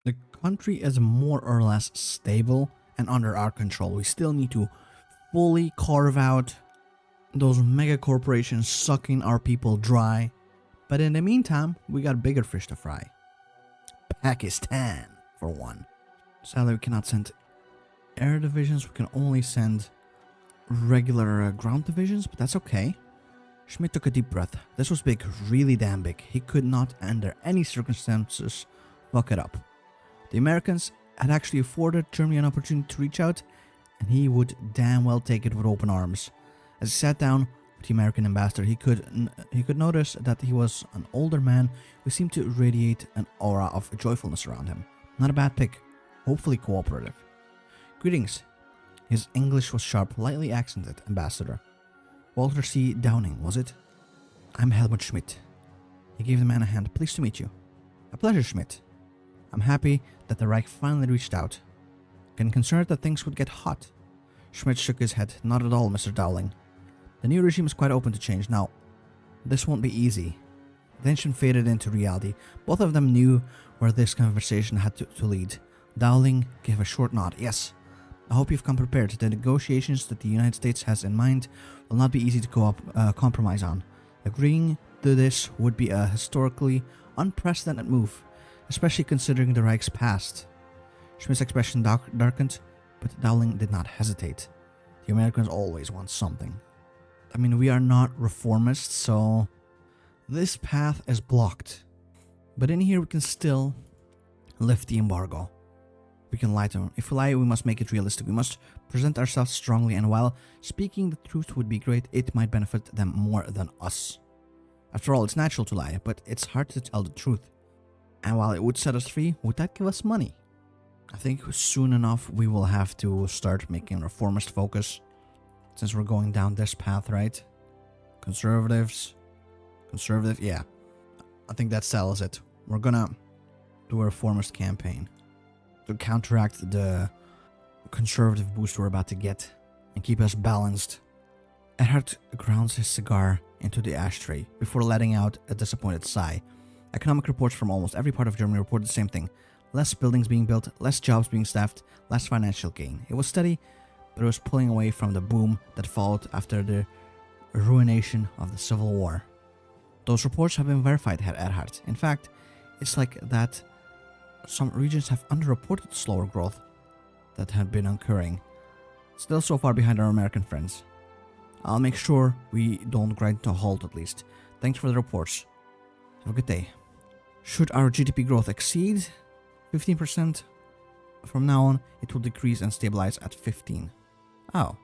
The country is more or less stable and under our control. We still need to fully carve out those mega corporations sucking our people dry. But in the meantime, we got bigger fish to fry. Pakistan, for one. Sadly, we cannot send air divisions. We can only send regular ground divisions, but that's okay. Schmidt took a deep breath. This was big, really damn big. He could not, under any circumstances, fuck it up. The Americans had actually afforded Germany an opportunity to reach out, and he would damn well take it with open arms. As he sat down with the American ambassador, he could notice that he was an older man who seemed to radiate an aura of joyfulness around him. Not a bad pick, hopefully cooperative. Greetings. His English was sharp, lightly accented, Ambassador. Walter C. Downing, was it? I'm Helmut Schmidt. He gave the man a hand. Pleased to meet you. A pleasure, Schmidt. I'm happy that the Reich finally reached out. Getting concerned that things would get hot. Schmidt shook his head. Not at all, Mr. Dowling. The new regime is quite open to change. Now, this won't be easy. Tension faded into reality. Both of them knew where this conversation had to lead. Dowling gave a short nod. Yes. I hope you've come prepared. The negotiations that the United States has in mind will not be easy to compromise on. Agreeing to this would be a historically unprecedented move, especially considering the Reich's past. Schmidt's expression darkened, but Dowling did not hesitate. The Americans always want something. I mean, we are not reformists, so this path is blocked. But in here we can still lift the embargo. We can lie to them. If we lie, we must make it realistic. We must present ourselves strongly, and while speaking the truth would be great, it might benefit them more than us. After all, it's natural to lie, but it's hard to tell the truth. And while it would set us free, would that give us money? I think soon enough we will have to start making reformist focus, since we're going down this path, right? Conservative, yeah. I think that settles it. We're gonna do a reformist campaign to counteract the conservative boost we're about to get and keep us balanced. Erhard grounds his cigar into the ashtray before letting out a disappointed sigh. Economic reports from almost every part of Germany reported the same thing. Less buildings being built, less jobs being staffed, less financial gain. It was steady, but it was pulling away from the boom that followed after the ruination of the Civil War. Those reports have been verified, Herr Erhard. In fact, it's like that some regions have underreported slower growth that had been occurring. Still so far behind our American friends. I'll make sure we don't grind to a halt at least. Thanks for the reports. Have a good day. Should our GDP growth exceed 15%, from now on it will decrease and stabilize at 15. Oh.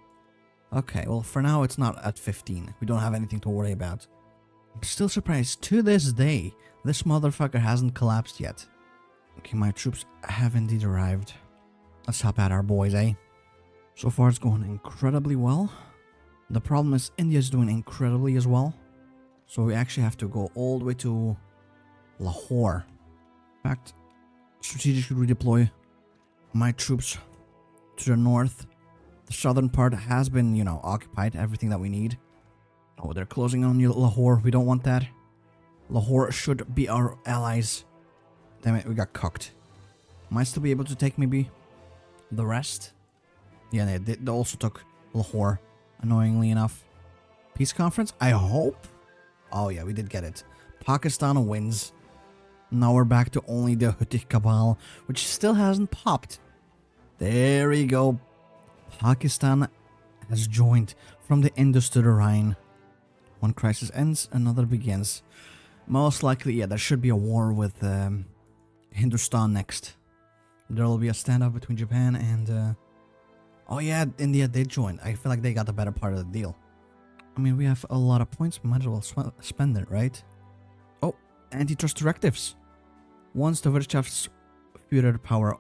Okay, well for now it's not at 15. We don't have anything to worry about. I'm still surprised to this day this motherfucker hasn't collapsed yet. Okay, my troops have indeed arrived. Let's help out our boys, eh? So far it's going incredibly well. The problem is India's doing incredibly as well. So we actually have to go all the way to Lahore. In fact, strategically redeploy my troops to the north. The southern part has been, occupied. Everything that we need. Oh, they're closing on Lahore. We don't want that. Lahore should be our allies. Damn it, we got cooked. Might still be able to take maybe the rest. Yeah, they also took Lahore, annoyingly enough. Peace conference? I hope. Oh yeah, we did get it. Pakistan wins. Now we're back to only the Houthi cabal, which still hasn't popped. There we go. Pakistan has joined from the Indus to the Rhine. One crisis ends, another begins. Most likely, yeah, there should be a war with Hindustan next. There will be a standoff between Japan and... oh yeah, India did join. I feel like they got the better part of the deal. I mean, we have a lot of points. We might as well spend it, right? Oh, antitrust directives. Once the Wirtschaftsführer power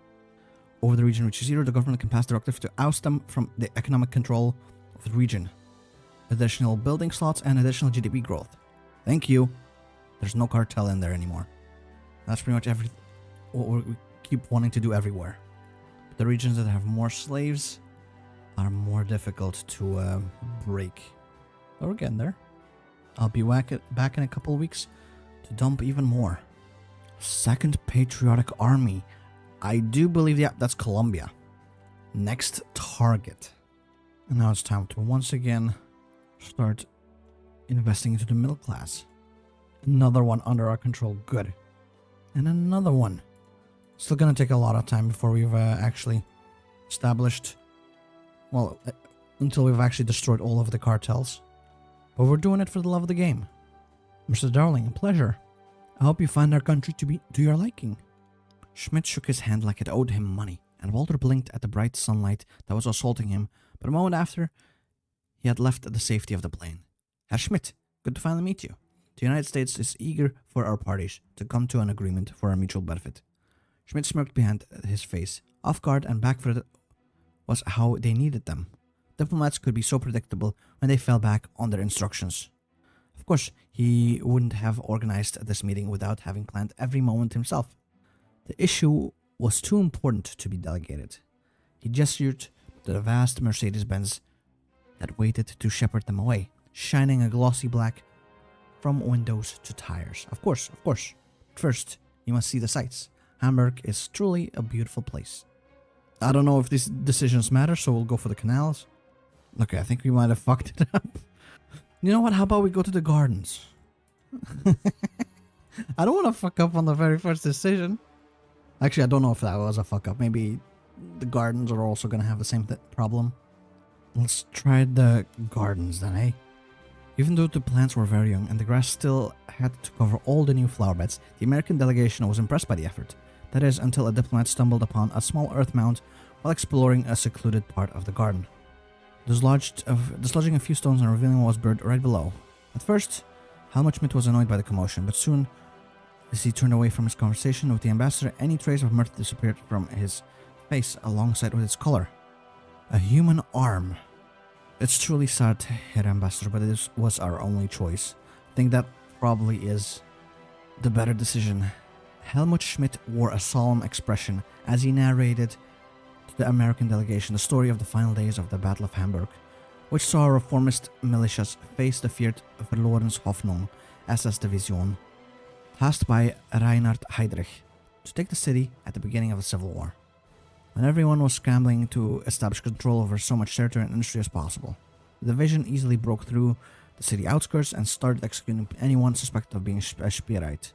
over the region reaches zero, the government can pass directives to oust them from the economic control of the region. Additional building slots and additional GDP growth. Thank you. There's no cartel in there anymore. That's pretty much what we keep wanting to do everywhere. The regions that have more slaves are more difficult to break. But we're getting there. I'll be back in a couple of weeks to dump even more. Second Patriotic Army. I do believe, yeah, that's Colombia. Next target. And now it's time to once again start investing into the middle class. Another one under our control. Good. And another one. Still gonna take a lot of time before we've actually established... Well, until we've actually destroyed all of the cartels. But we're doing it for the love of the game. Mr. Darling, a pleasure. I hope you find our country to be to your liking. Schmidt shook his hand like it owed him money, and Walter blinked at the bright sunlight that was assaulting him, but a moment after, he had left the safety of the plane. Herr Schmidt, good to finally meet you. The United States is eager for our parties to come to an agreement for our mutual benefit. Schmidt smirked behind his face. Off guard and backfooted was how they needed them. Diplomats could be so predictable when they fell back on their instructions. Of course, he wouldn't have organized this meeting without having planned every moment himself. The issue was too important to be delegated. He gestured to the vast Mercedes-Benz that waited to shepherd them away, shining a glossy black from windows to tires. Of course. First, you must see the sights. Hamburg is truly a beautiful place. I don't know if these decisions matter, so we'll go for the canals. Okay, I think we might have fucked it up. You know what? How about we go to the gardens? I don't want to fuck up on the very first decision. Actually, I don't know if that was a fuck up. Maybe the gardens are also going to have the same problem. Let's try the gardens then, eh? Even though the plants were very young and the grass still had to cover all the new flower beds, the American delegation was impressed by the effort. That is, until a diplomat stumbled upon a small earth mound while exploring a secluded part of the garden. Dislodging a few stones and revealing what was buried right below. At first, Helmut Schmidt was annoyed by the commotion, but soon, as he turned away from his conversation with the ambassador, any trace of mirth disappeared from his face alongside with its color. A human arm. It's truly sad, Herr Ambassador, but it was our only choice. I think that probably is the better decision. Helmut Schmidt wore a solemn expression as he narrated to the American delegation the story of the final days of the Battle of Hamburg, which saw reformist militias face the feared Verlorenshoffnung SS Division, tasked by Reinhard Heydrich to take the city at the beginning of the Civil War, when everyone was scrambling to establish control over so much territory and industry as possible. The division easily broke through the city outskirts and started executing anyone suspected of being a Speerite,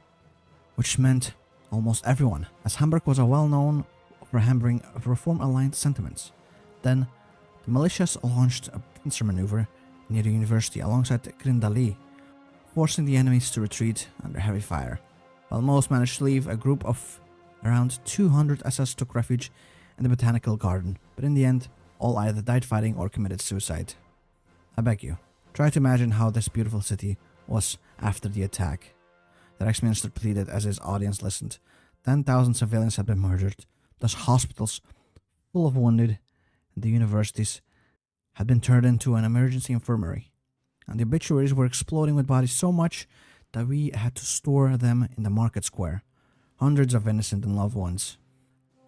which meant almost everyone, as Hamburg was well known for harboring reform-aligned sentiments. Then, the militias launched a pincer maneuver near the university alongside Grindali, forcing the enemies to retreat under heavy fire. While most managed to leave, a group of around 200 SS took refuge in the botanical garden, but in the end, all either died fighting or committed suicide. I beg you, try to imagine how this beautiful city was after the attack. The ex-minister pleaded as his audience listened. 10,000 civilians had been murdered, thus hospitals full of wounded, and the universities had been turned into an emergency infirmary. And the obituaries were exploding with bodies so much that we had to store them in the market square. Hundreds of innocent and loved ones,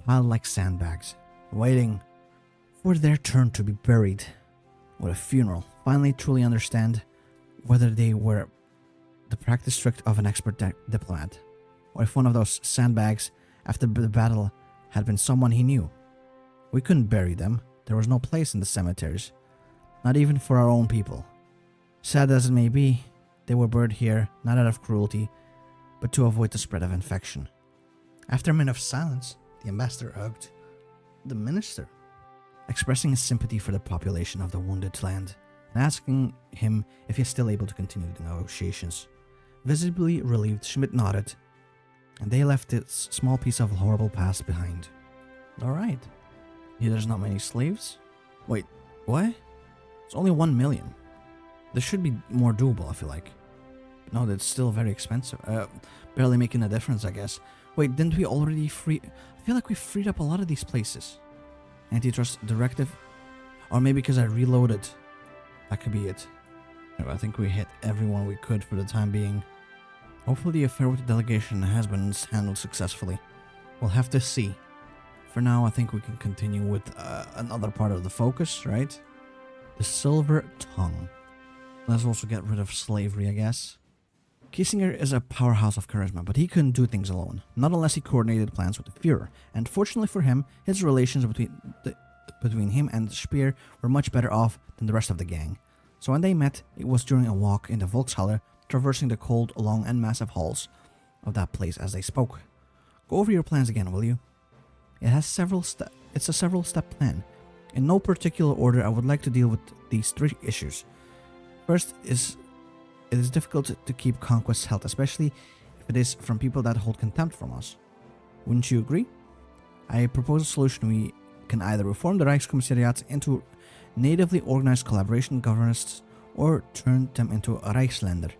piled like sandbags, waiting for their turn to be buried with a funeral. Finally, truly understand whether they were the practice trick of an expert diplomat, or if one of those sandbags after the battle had been someone he knew. We couldn't bury them. There was no place in the cemeteries, not even for our own people. Sad as it may be, they were buried here not out of cruelty, but to avoid the spread of infection. After a minute of silence, the ambassador hugged the minister, expressing his sympathy for the population of the wounded land and asking him if he is still able to continue the negotiations. Visibly relieved, Schmidt nodded, and they left this small piece of horrible past behind. Alright. Here there's not many slaves? Wait, what? It's only 1 million. This should be more doable, I feel like. No, that's still very expensive. Barely making a difference, I guess. Wait, didn't we already free... I feel like we freed up a lot of these places. Antitrust directive? Or maybe because I reloaded. That could be it. I think we hit everyone we could for the time being. Hopefully the affair with the delegation has been handled successfully. We'll have to see. For now, I think we can continue with another part of the focus, right? The silver tongue. Let's also get rid of slavery, I guess. Kissinger is a powerhouse of charisma, but he couldn't do things alone, not unless he coordinated plans with the Führer, and fortunately for him, his relations between him and Speer were much better off than the rest of the gang. So when they met, it was during a walk in the Volkshalle, traversing the cold, long and massive halls of that place as they spoke. Go over your plans again, will you? It's a several-step plan. In no particular order, I would like to deal with these 3 issues. First is it is difficult to keep conquests held, especially if it is from people that hold contempt from us. Wouldn't you agree? I propose a solution. We can either reform the Reichskommissariats into natively organized collaboration governments or turn them into a Reichsländer.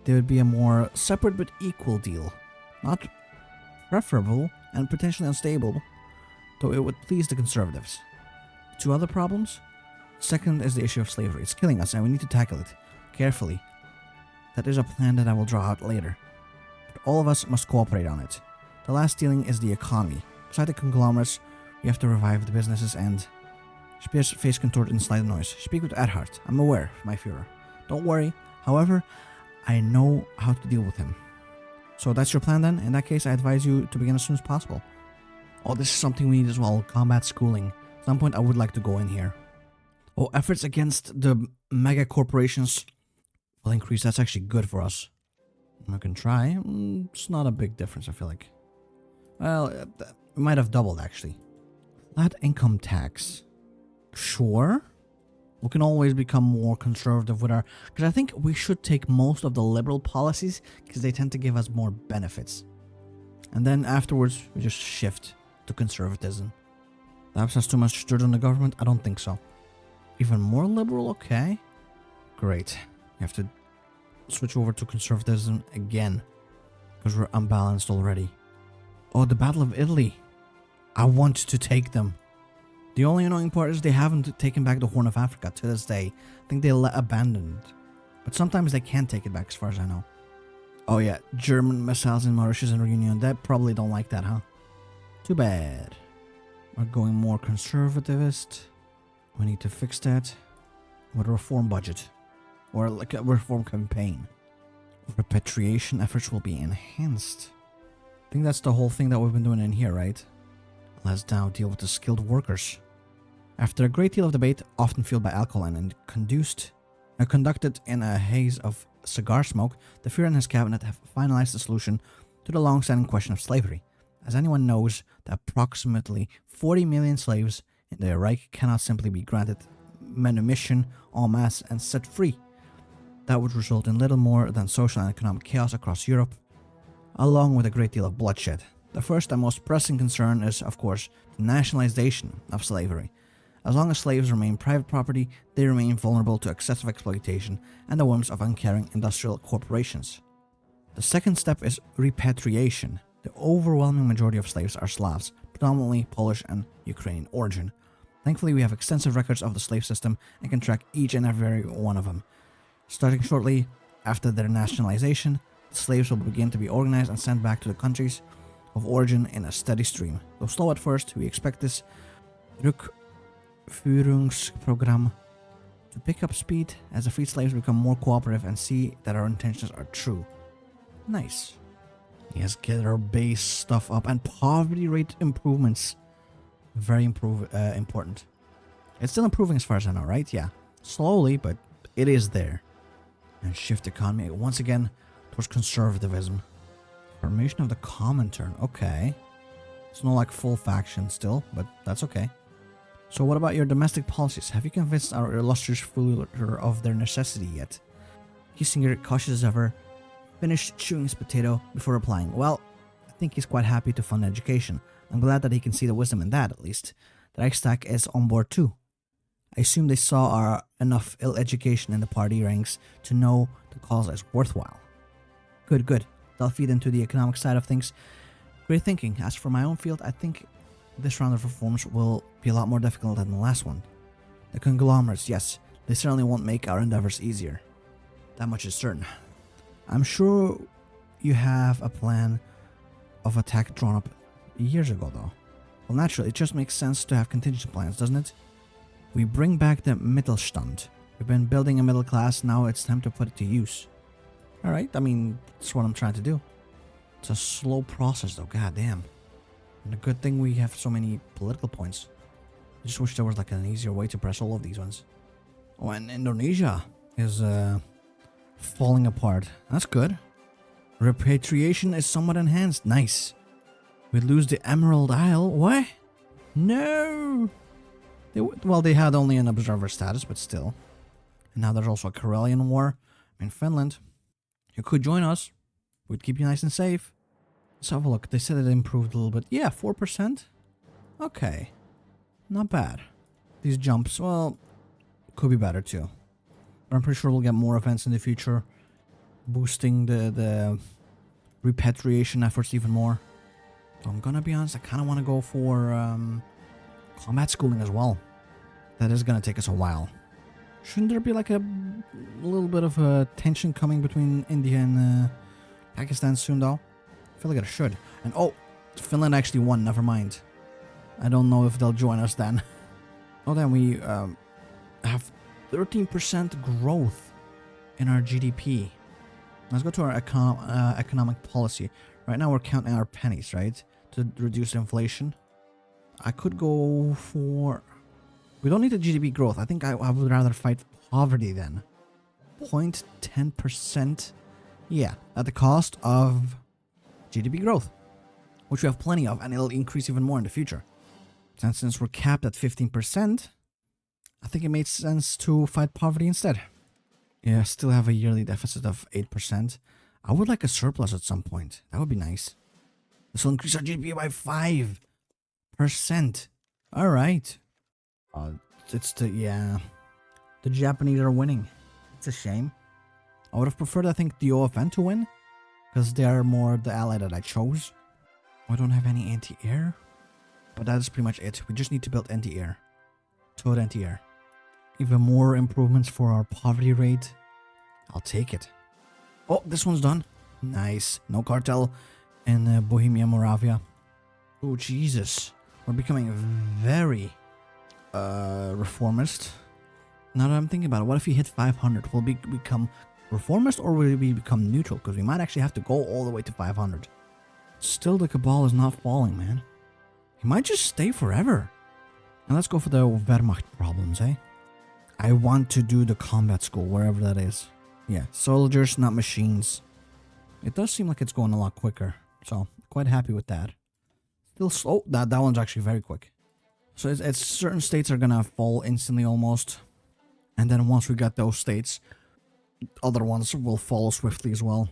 They would be a more separate but equal deal. Not preferable and potentially unstable, though it would please the conservatives. 2 other problems? Second is the issue of slavery. It's killing us and we need to tackle it carefully. That is a plan that I will draw out later. But all of us must cooperate on it. The last dealing is the economy. Beside the conglomerates, we have to revive the businesses and... Speer's face contorted in slight noise. Speak with Erhard. I'm aware, my Führer. Don't worry. However, I know how to deal with him. So that's your plan then? In that case, I advise you to begin as soon as possible. Oh, this is something we need as well. Combat schooling. At some point, I would like to go in here. Oh, efforts against the mega corporations will increase. That's actually good for us. I can try. It's not a big difference, I feel like. Well, we might have doubled, actually. Flat income tax. Sure. We can always become more conservative with our... Because I think we should take most of the liberal policies because they tend to give us more benefits. And then afterwards, we just shift to conservatism. Perhaps that's too much dirt on the government? I don't think so. Even more liberal? Okay. Great. We have to switch over to conservatism again. Because we're unbalanced already. Oh, the Battle of Italy. I want to take them. The only annoying part is they haven't taken back the Horn of Africa to this day. I think they abandoned it. But sometimes they can take it back as far as I know. Oh yeah, German missiles in Mauritius and Reunion. They probably don't like that, huh? Too bad. We're going more conservativist. We need to fix that with a reform budget. Or like a reform campaign. Repatriation efforts will be enhanced. I think that's the whole thing that we've been doing in here, right? Let's now deal with the skilled workers. After a great deal of debate, often fueled by alcohol and conducted in a haze of cigar smoke, the Führer and his cabinet have finalized the solution to the long-standing question of slavery. As anyone knows, the approximately 40 million slaves in the Reich cannot simply be granted manumission en masse and set free. That would result in little more than social and economic chaos across Europe, along with a great deal of bloodshed. The first and most pressing concern is, of course, the nationalization of slavery. As long as slaves remain private property, they remain vulnerable to excessive exploitation and the whims of uncaring industrial corporations. The second step is repatriation. The overwhelming majority of slaves are Slavs, predominantly Polish and Ukrainian origin. Thankfully, we have extensive records of the slave system and can track each and every one of them. Starting shortly after their nationalization, the slaves will begin to be organized and sent back to the countries of origin in a steady stream. Though slow at first, we expect this Rückführungsprogramm to pick up speed as the freed slaves become more cooperative and see that our intentions are true. Nice. Yes, get our base stuff up and poverty rate improvements. Very important. It's still improving as far as I know, right? Yeah. Slowly, but it is there. And shift economy once again towards conservatism. Formation of the Comintern. Okay. It's not like full faction still, but that's okay. So what about your domestic policies? Have you convinced our illustrious ruler of their necessity yet? Kissinger, cautious as ever, finished chewing his potato before replying. Well, I think he's quite happy to fund education. I'm glad that he can see the wisdom in that, at least. The Reichstag is on board too. I assume they saw enough ill education in the party ranks to know the cause is worthwhile. Good, good. They'll feed into the economic side of things. Great thinking. As for my own field, I think this round of reforms will be a lot more difficult than the last one. The conglomerates, yes, they certainly won't make our endeavors easier. That much is certain. I'm sure you have a plan of attack drawn up years ago, though. Well, naturally, it just makes sense to have contingency plans, doesn't it? We bring back the Mittelstand. We've been building a middle class, now it's time to put it to use. Alright, I mean, that's what I'm trying to do. It's a slow process though, goddamn. And a good thing we have so many political points. I just wish there was like an easier way to press all of these ones. Oh, and Indonesia is falling apart. That's good. Repatriation is somewhat enhanced. Nice. We lose the Emerald Isle. What? No! Well, they had only an observer status, but still. And now there's also a Karelian war in Finland. You could join us. We'd keep you nice and safe. Let's have a look. They said it improved a little bit. Yeah, 4%. Okay. Not bad. These jumps, well, could be better too. But I'm pretty sure we'll get more events in the future. Boosting the repatriation efforts even more. So I'm gonna be honest, I kind of want to go for combat schooling as well. That is gonna take us a while. Shouldn't there be like a little bit of a tension coming between India and Pakistan soon though? I feel like it should. And oh, Finland actually won, never mind. I don't know if they'll join us then. Oh, then we have 13% growth in our GDP. Let's go to our economic policy. Right now we're counting our pennies, right? To reduce inflation. I could go for... We don't need the GDP growth. I think I would rather fight poverty then. 0.10%. Yeah, at the cost of GDP growth. Which we have plenty of, and it'll increase even more in the future. And since we're capped at 15%, I think it makes sense to fight poverty instead. Yeah, still have a yearly deficit of 8%. I would like a surplus at some point. That would be nice. This will increase our GDP by 5%. Alright. The Japanese are winning. It's a shame. I would have preferred, I think, the OFN to win. Because they are more the ally that I chose. I don't have any anti-air. But that is pretty much it. We just need to build anti-air. Towed anti-air. Even more improvements for our poverty rate. I'll take it. Oh, this one's done. Nice. No cartel in Bohemia, Moravia. Oh, Jesus. We're becoming very reformist. Now that I'm thinking about it, what if we hit 500? Will we become reformist or will we become neutral? Because we might actually have to go all the way to 500. Still, the cabal is not falling, man. He might just stay forever. Now let's go for the Wehrmacht problems, eh? I want to do the combat school, wherever that is. Yeah, soldiers, not machines. It does seem like it's going a lot quicker. So, quite happy with that. Still slow. That one's actually very quick. So, it's certain states are gonna fall instantly almost. And then once we got those states, other ones will follow swiftly as well.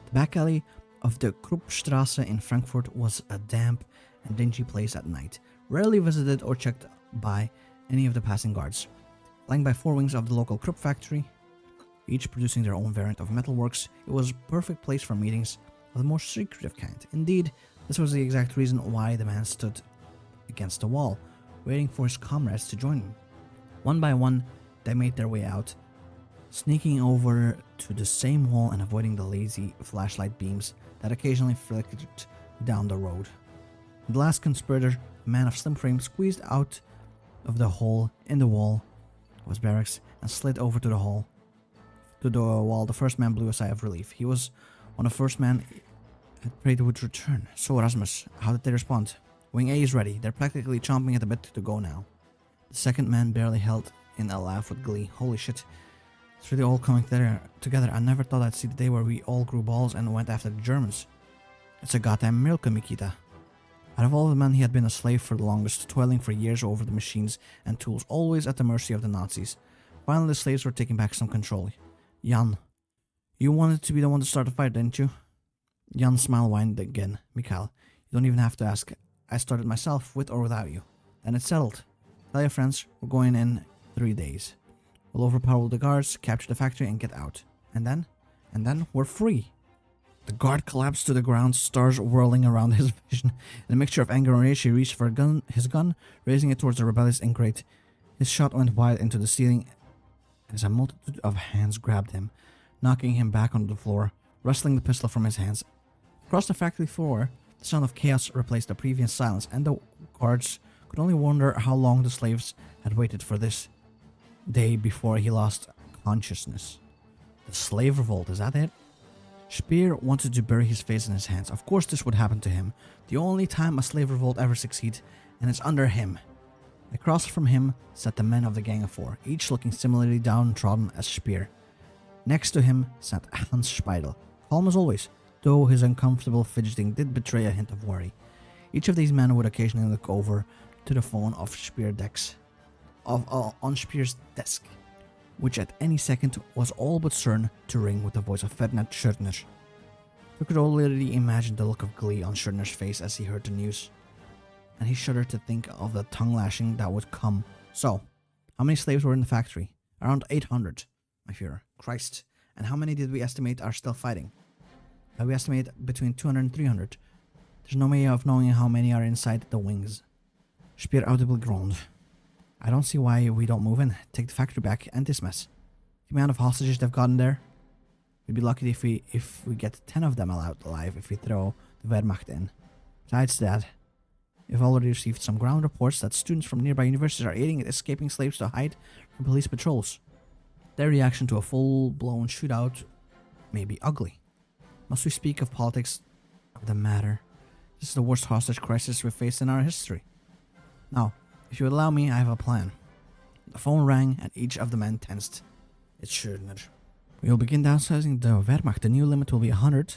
The back alley of the Kruppstrasse in Frankfurt was a damp and dingy place at night, rarely visited or checked by any of the passing guards. Lying by four wings of the local Krupp factory, each producing their own variant of metalworks, it was a perfect place for meetings of the more secretive kind. Indeed, this was the exact reason why the man stood against the wall, waiting for his comrades to join him. One by one, they made their way out, sneaking over to the same wall and avoiding the lazy flashlight beams that occasionally flickered down the road. The last conspirator, a man of slim frame, squeezed out of the hole in the wall of his barracks and slid over to the wall. The first man blew a sigh of relief. He was one of the first men had prayed would return. So Rasmus, how did they respond? Wing A is ready. They're practically chomping at the bit to go now. The second man barely held in a laugh with glee. Holy shit. It's really all coming together. I never thought I'd see the day where we all grew balls and went after the Germans. It's a goddamn miracle, Mikita. Out of all the men, he had been a slave for the longest, toiling for years over the machines and tools, always at the mercy of the Nazis. Finally, the slaves were taking back some control. Jan, you wanted to be the one to start the fight, didn't you? Jan's smile widened again. Mikhail, you don't even have to ask. I started myself, with or without you. Then it's settled. Tell your friends, we're going in 3 days. We'll overpower the guards, capture the factory, and get out. And then we're free. The guard collapsed to the ground, stars whirling around his vision. In a mixture of anger and rage, he reached for his gun, raising it towards the rebellious ingrate. His shot went wide into the ceiling as a multitude of hands grabbed him, knocking him back onto the floor, wresting the pistol from his hands. Across the factory floor, the sound of chaos replaced the previous silence, and the guards could only wonder how long the slaves had waited for this day before he lost consciousness. The slave revolt, is that it? Speer wanted to bury his face in his hands. Of course this would happen to him. The only time a slave revolt ever succeeds, and it's under him. Across from him sat the men of the Gang of Four, each looking similarly downtrodden as Speer. Next to him sat Hans Speidel, calm as always, though his uncomfortable fidgeting did betray a hint of worry. Each of these men would occasionally look over to the phone on Speer's desk, which at any second was all but certain to ring with the voice of Ferdinand Schürtner. You could already imagine the look of glee on Schürtner's face as he heard the news, and he shuddered to think of the tongue-lashing that would come. So, how many slaves were in the factory? Around 800, my Führer. Christ. And how many did we estimate are still fighting? We estimate between 200 and 300. There's no way of knowing how many are inside the wings. Speer audibly groaned. I don't see why we don't move in, take the factory back, end this mess. The amount of hostages they've gotten there, we'd be lucky if we get 10 of them out alive if we throw the Wehrmacht in. Besides that, we've already received some ground reports that students from nearby universities are aiding escaping slaves to hide from police patrols. Their reaction to a full-blown shootout may be ugly. Must we speak of politics of the matter? This is the worst hostage crisis we've faced in our history. Now, if you would allow me, I have a plan. The phone rang and each of the men tensed. It's Schürtner. We will begin downsizing the Wehrmacht. The new limit will be 100.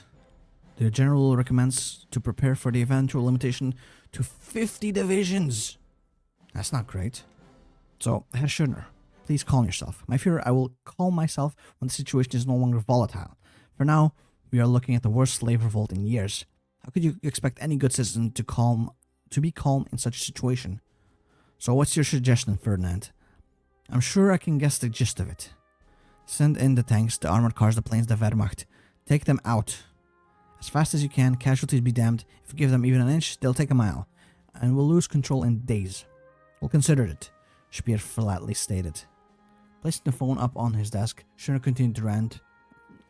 The general recommends to prepare for the eventual limitation to 50 divisions. That's not great. So, Herr Schürtner, please calm yourself. My Führer, I will calm myself when the situation is no longer volatile. For now, we are looking at the worst slave revolt in years. How could you expect any good citizen to be calm in such a situation? So what's your suggestion, Ferdinand? I'm sure I can guess the gist of it. Send in the tanks, the armored cars, the planes, the Wehrmacht. Take them out. As fast as you can, casualties be damned. If you give them even an inch, they'll take a mile. And we'll lose control in days. We'll consider it, Speer flatly stated. Placing the phone up on his desk, Schürtner continued to rant,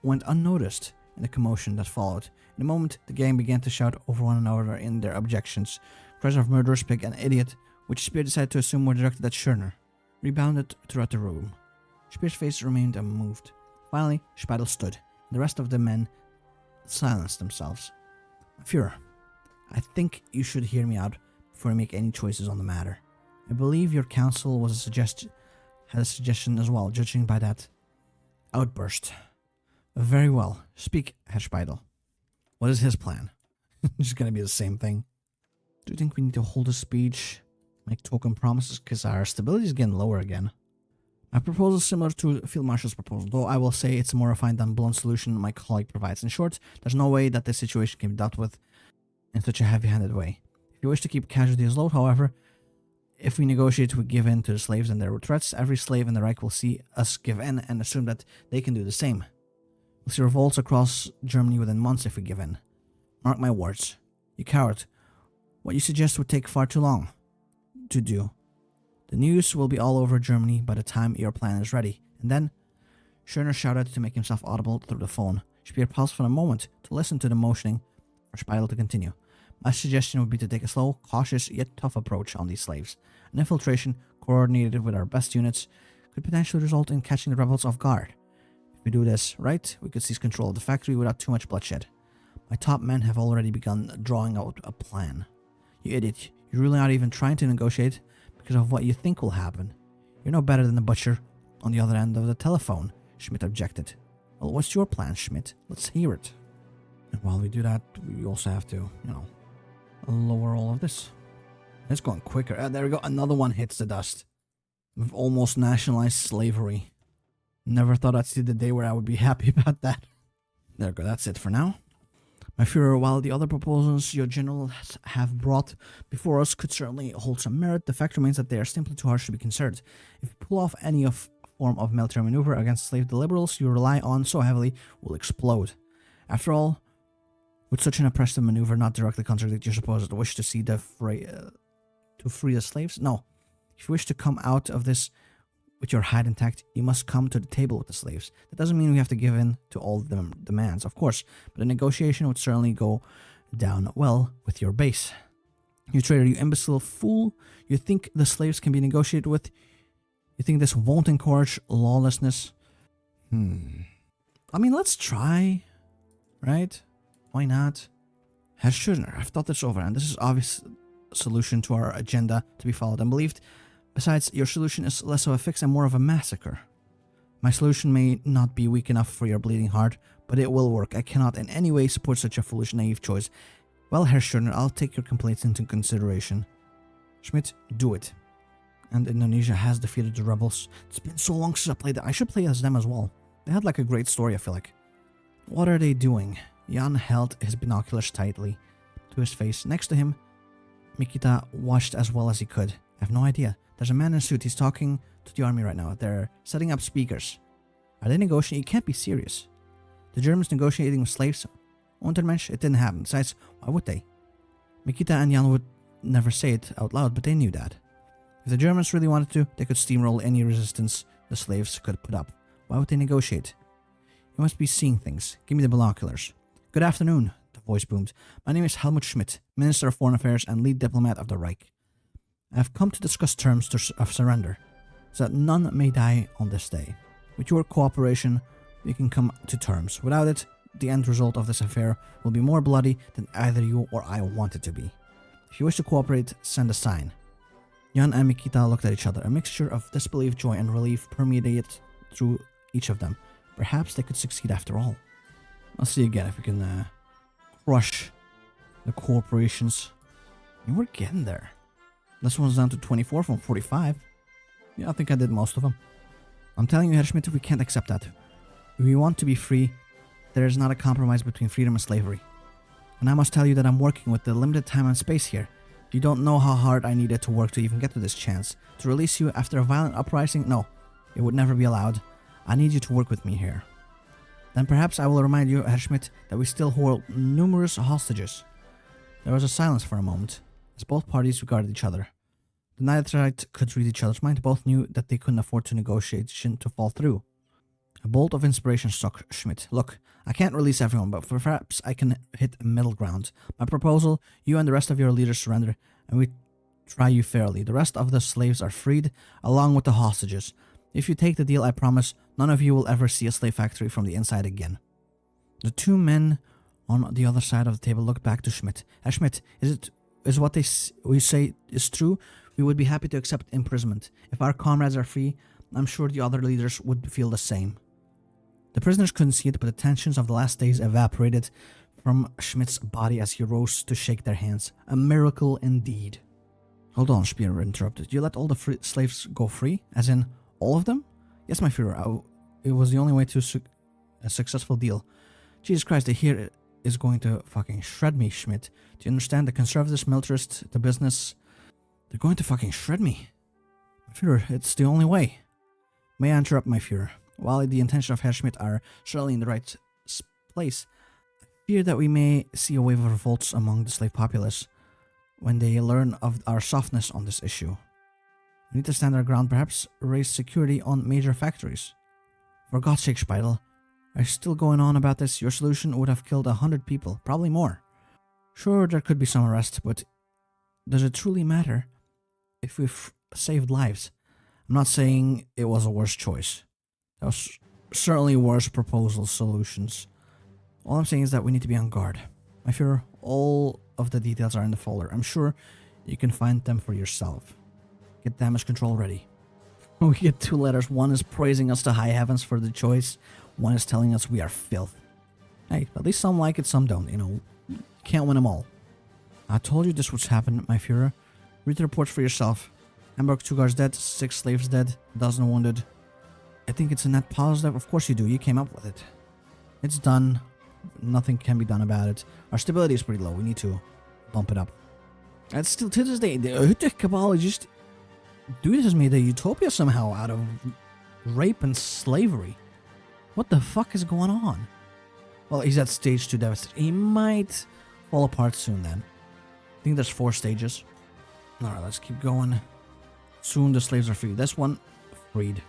went unnoticed in the commotion that followed. In a moment, the gang began to shout over one another in their objections. Cries of murderous pig and idiot, which Speer decided to assume were directed at Schürtner, rebounded throughout the room. Speer's face remained unmoved. Finally, Speidel stood, and the rest of the men silenced themselves. Führer, I think you should hear me out before you make any choices on the matter. I believe your counsel had a suggestion as well, judging by that outburst. Very well. Speak, Herr Speidel. What is his plan? It's gonna be the same thing. Do you think we need to hold a speech, make token promises, because our stability is getting lower again? My proposal is similar to Field Marshal's proposal, though I will say it's a more refined and blunt solution my colleague provides. In short, there's no way that this situation can be dealt with in such a heavy-handed way. If you wish to keep casualties low, however, if we negotiate we give in to the slaves and their threats, every slave in the Reich will see us give in and assume that they can do the same. We'll see revolts across Germany within months if we give in. Mark my words. You coward. What you suggest would take far too long to do. The news will be all over Germany by the time your plan is ready. And then, Schürtner shouted to make himself audible through the phone. Speer paused for a moment to listen to the motioning for Speidel to continue. My suggestion would be to take a slow, cautious, yet tough approach on these slaves. An infiltration, coordinated with our best units, could potentially result in catching the rebels off guard. If we do this right, we could seize control of the factory without too much bloodshed. My top men have already begun drawing out a plan. You idiot, you're really not even trying to negotiate because of what you think will happen. You're no better than the butcher on the other end of the telephone, Schmidt objected. Well, what's your plan, Schmidt? Let's hear it. And while we do that, we also have to, lower all of this. It's going quicker. There we go. Another one hits the dust. We've almost nationalized slavery. Never thought I'd see the day where I would be happy about that. There we go. That's it for now. My Führer, while the other proposals your generals have brought before us could certainly hold some merit, the fact remains that they are simply too harsh to be considered. If you pull off any form of military maneuver against slave liberals you rely on so heavily will explode. After all, would such an oppressive maneuver not directly contradict your supposed wish to see to free the slaves? No. If you wish to come out of this with your hide intact, you must come to the table with the slaves. That doesn't mean we have to give in to all the demands, of course, but a negotiation would certainly go down well with your base. You traitor, you imbecile fool. You think the slaves can be negotiated with? You think this won't encourage lawlessness? I mean, let's try. right? Why not? Herr Schurner, I've thought this over, and this is obvious solution to our agenda to be followed and believed. Besides, your solution is less of a fix and more of a massacre. My solution may not be weak enough for your bleeding heart, but it will work. I cannot in any way support such a foolish, naive choice. Well, Herr Schurner, I'll take your complaints into consideration. Schmidt, do it. And Indonesia has defeated the rebels. It's been so long since I played that. I should play as them as well. They had like a great story, I feel like. What are they doing? Jan held his binoculars tightly to his face. Next to him, Mikita watched as well as he could. I have no idea. There's a man in a suit. He's talking to the army right now. They're setting up speakers. Are they negotiating? It can't be serious. The Germans negotiating with slaves? Untermensch? It didn't happen. Besides, why would they? Mikita and Jan would never say it out loud, but they knew that. If the Germans really wanted to, they could steamroll any resistance the slaves could put up. Why would they negotiate? You must be seeing things. Give me the binoculars. Good afternoon, the voice boomed. My name is Helmut Schmidt, Minister of Foreign Affairs and lead diplomat of the Reich. I have come to discuss terms of surrender, so that none may die on this day. With your cooperation, we can come to terms. Without it, the end result of this affair will be more bloody than either you or I want it to be. If you wish to cooperate, send a sign. Jan and Mikita looked at each other. A mixture of disbelief, joy, and relief permeated through each of them. Perhaps they could succeed after all. Let's see again if we can crush the corporations. I mean, we're getting there. This one's down to 24 from 45. Yeah, I think I did most of them. I'm telling you, Herr Schmidt, we can't accept that. We want to be free. There is not a compromise between freedom and slavery. And I must tell you that I'm working with the limited time and space here. You don't know how hard I needed to work to even get to this chance. To release you after a violent uprising? No, it would never be allowed. I need you to work with me here. Then perhaps I will remind you, Herr Schmidt, that we still hold numerous hostages. There was a silence for a moment, as both parties regarded each other. The Nitrite could read each other's mind. Both knew that they couldn't afford to negotiation to fall through. A bolt of inspiration struck Schmidt. Look, I can't release everyone, but perhaps I can hit a middle ground. My proposal, you and the rest of your leaders surrender, and we try you fairly. The rest of the slaves are freed, along with the hostages. If you take the deal, I promise, none of you will ever see a slave factory from the inside again. The two men on the other side of the table looked back to Schmidt. Herr Schmidt, is what we say is true? We would be happy to accept imprisonment. If our comrades are free, I'm sure the other leaders would feel the same. The prisoners couldn't see it, but the tensions of the last days evaporated from Schmidt's body as he rose to shake their hands. A miracle indeed. Hold on, Speer interrupted. You let all the slaves go free? As in, all of them? Yes, my Führer. It was the only way to a successful deal. Jesus Christ, they hear is going to fucking shred me, Schmidt. Do you understand? The conservatives, militarists, the business, they're going to fucking shred me. My Führer, it's the only way. May I interrupt, my Führer? While the intentions of Herr Schmidt are surely in the right place, I fear that we may see a wave of revolts among the slave populace when they learn of our softness on this issue. We need to stand our ground, perhaps raise security on major factories. For God's sake, Speidel, are you still going on about this? Your solution would have killed 100 people, probably more. Sure, there could be some arrests, but does it truly matter if we've saved lives? I'm not saying it was a worse choice. There was certainly worse proposal solutions. All I'm saying is that we need to be on guard. My Führer, all of the details are in the folder. I'm sure you can find them for yourself. Get damage control ready. We get two letters. One is praising us to high heavens for the choice. One is telling us we are filth. Hey, at least some like it, some don't. You know, can't win them all. I told you this would happen, my Führer. Read the reports for yourself. Hamburg, 2 guards dead, 6 slaves dead, 12 wounded. I think it's a net positive. Of course you do. You came up with it. It's done. Nothing can be done about it. Our stability is pretty low. We need to bump it up. And still, to this day, the Hütte Cabal just has made a utopia somehow out of rape and slavery. What the fuck is going on? Well, he's at stage 2 devastation. He might fall apart soon then. I think there's 4 stages. Alright, let's keep going. Soon the slaves are free. This one, freed.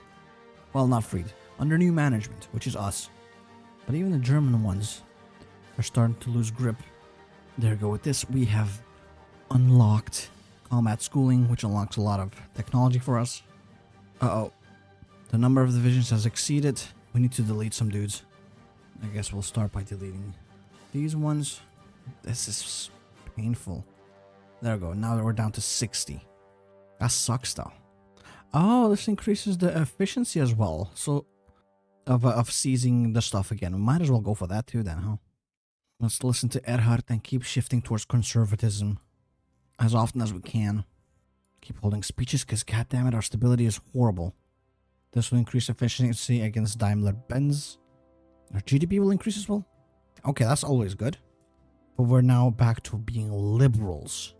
Well, not freed. Under new management, which is us. But even the German ones are starting to lose grip. There we go. With this, we have unlocked combat schooling, which unlocks a lot of technology for us. Uh-oh. The number of divisions has exceeded. We need to delete some dudes. I guess we'll start by deleting These ones, this is painful. There we go. Now we're down to 60. That sucks though. Oh, this increases the efficiency as well. So, of seizing the stuff again. We might as well go for that too then, huh? Let's listen to Erhard and keep shifting towards conservatism as often as we can. Keep holding speeches because goddammit, our stability is horrible. This will increase efficiency against Daimler-Benz. Our GDP will increase as well. Okay, that's always good. But we're now back to being liberals.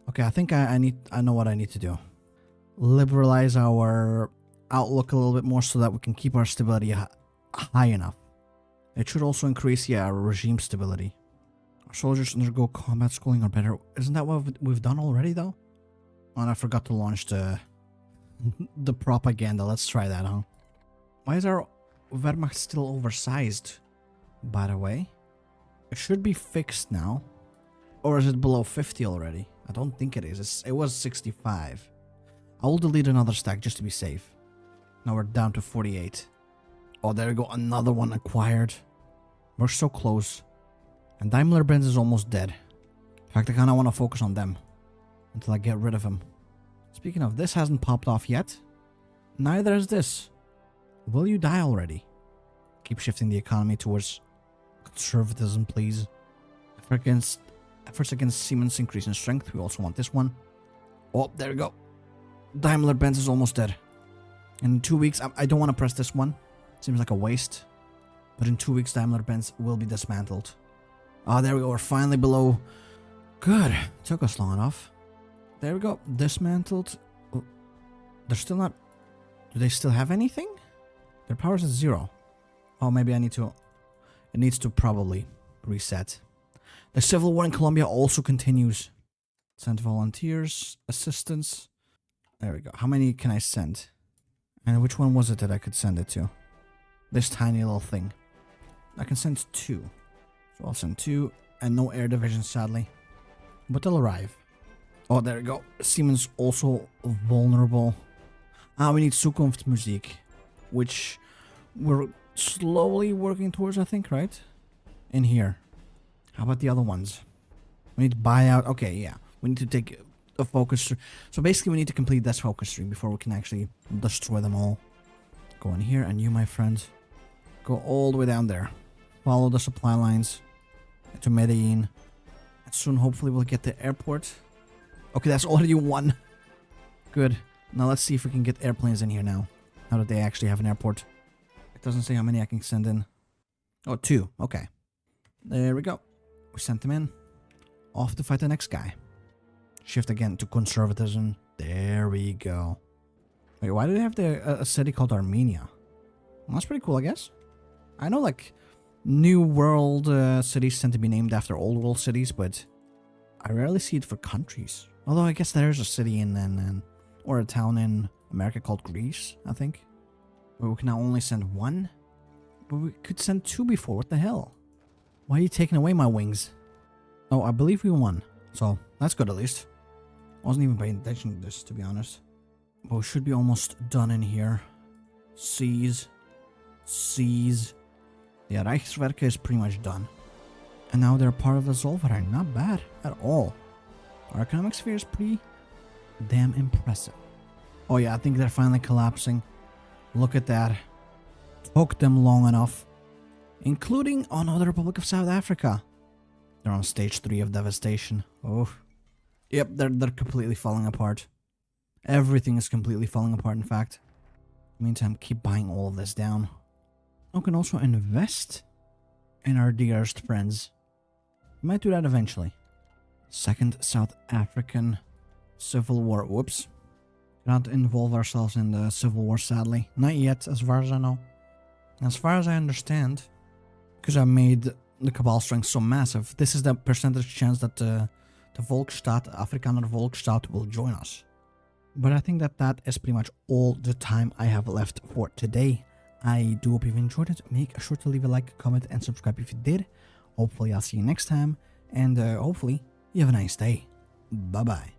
Okay, I think I know what I need to do. Liberalize our outlook a little bit more so that we can keep our stability high enough. It should also increase, yeah, our regime stability. Our soldiers undergo combat schooling or better. Isn't that what we've done already, though? Oh, and I forgot to launch the propaganda. Let's try that, huh? Why is our Wehrmacht still oversized, by the way? It should be fixed now. Or is it below 50 already? I don't think it is. It was 65. I will delete another stack just to be safe. Now we're down to 48. Oh, there we go. Another one acquired. We're so close. And Daimler-Benz is almost dead. In fact, I kind of want to focus on them until I get rid of him. Speaking of, this hasn't popped off yet. Neither is this. Will you die already? Keep shifting the economy towards conservatism, please. Efforts against Siemens increase in strength. We also want this one. Oh, there we go. Daimler-Benz is almost dead. In 2 weeks, I don't want to press this one. Seems like a waste. But in 2 weeks, Daimler-Benz will be dismantled. Oh, there we go. We're finally below. Good. Took us long enough. There we go. Dismantled. Oh, they're still not... Do they still have anything? Their power's at 0. Oh, maybe I need to... It needs to probably reset. The civil war in Colombia also continues. Send volunteers, assistance. There we go. How many can I send? And which one was it that I could send it to? This tiny little thing. I can send 2. So I'll send 2. And no air division, sadly. But they'll arrive. Oh, there we go. Siemens also vulnerable. Ah, we need Zukunftsmusik. Which we're slowly working towards, I think, right? In here. How about the other ones? We need to buy out. Okay, yeah. We need to take a focus. So basically, we need to complete this focus stream before we can actually destroy them all. Go in here, and you, my friend, go all the way down there. Follow the supply lines to Medellin. And soon, hopefully, we'll get the airport. Okay, that's already 1. Good. Now let's see if we can get airplanes in here now. Now that they actually have an airport. It doesn't say how many I can send in. Oh, 2. Okay. There we go. We sent them in. Off to fight the next guy. Shift again to conservatism. There we go. Wait, why do they have a city called Armenia? Well, that's pretty cool, I guess. I know, like, New World cities tend to be named after Old World cities, but I rarely see it for countries. Although I guess there's a city or a town in America called Greece, I think. But we can now only send 1. But we could send 2 before. What the hell? Why are you taking away my wings? Oh, I believe we won. So, that's good at least. Wasn't even paying attention to this, to be honest. But we should be almost done in here. Seize. Yeah, Reichswerke is pretty much done. And now they're part of the Zollverein. Not bad at all. Our economic sphere is pretty damn impressive. Oh yeah, I think they're finally collapsing. Look at that. Took them long enough. Including, oh no, the Republic of South Africa. They're on stage 3 of devastation. Oh. Yep, they're completely falling apart. Everything is completely falling apart, in fact. In the meantime, keep buying all of this down. We can also invest in our dearest friends. We might do that eventually. Second South African Civil War. Whoops. Cannot involve ourselves in the Civil War, sadly. Not yet, as far as I know. As far as I understand, because I made the Cabal strength so massive, this is the percentage chance that the Volksstaat, Afrikaner Volksstaat, will join us. But I think that is pretty much all the time I have left for today. I do hope you've enjoyed it. Make sure to leave a like, comment, and subscribe if you did. Hopefully I'll see you next time, and hopefully you have a nice day. Bye-bye.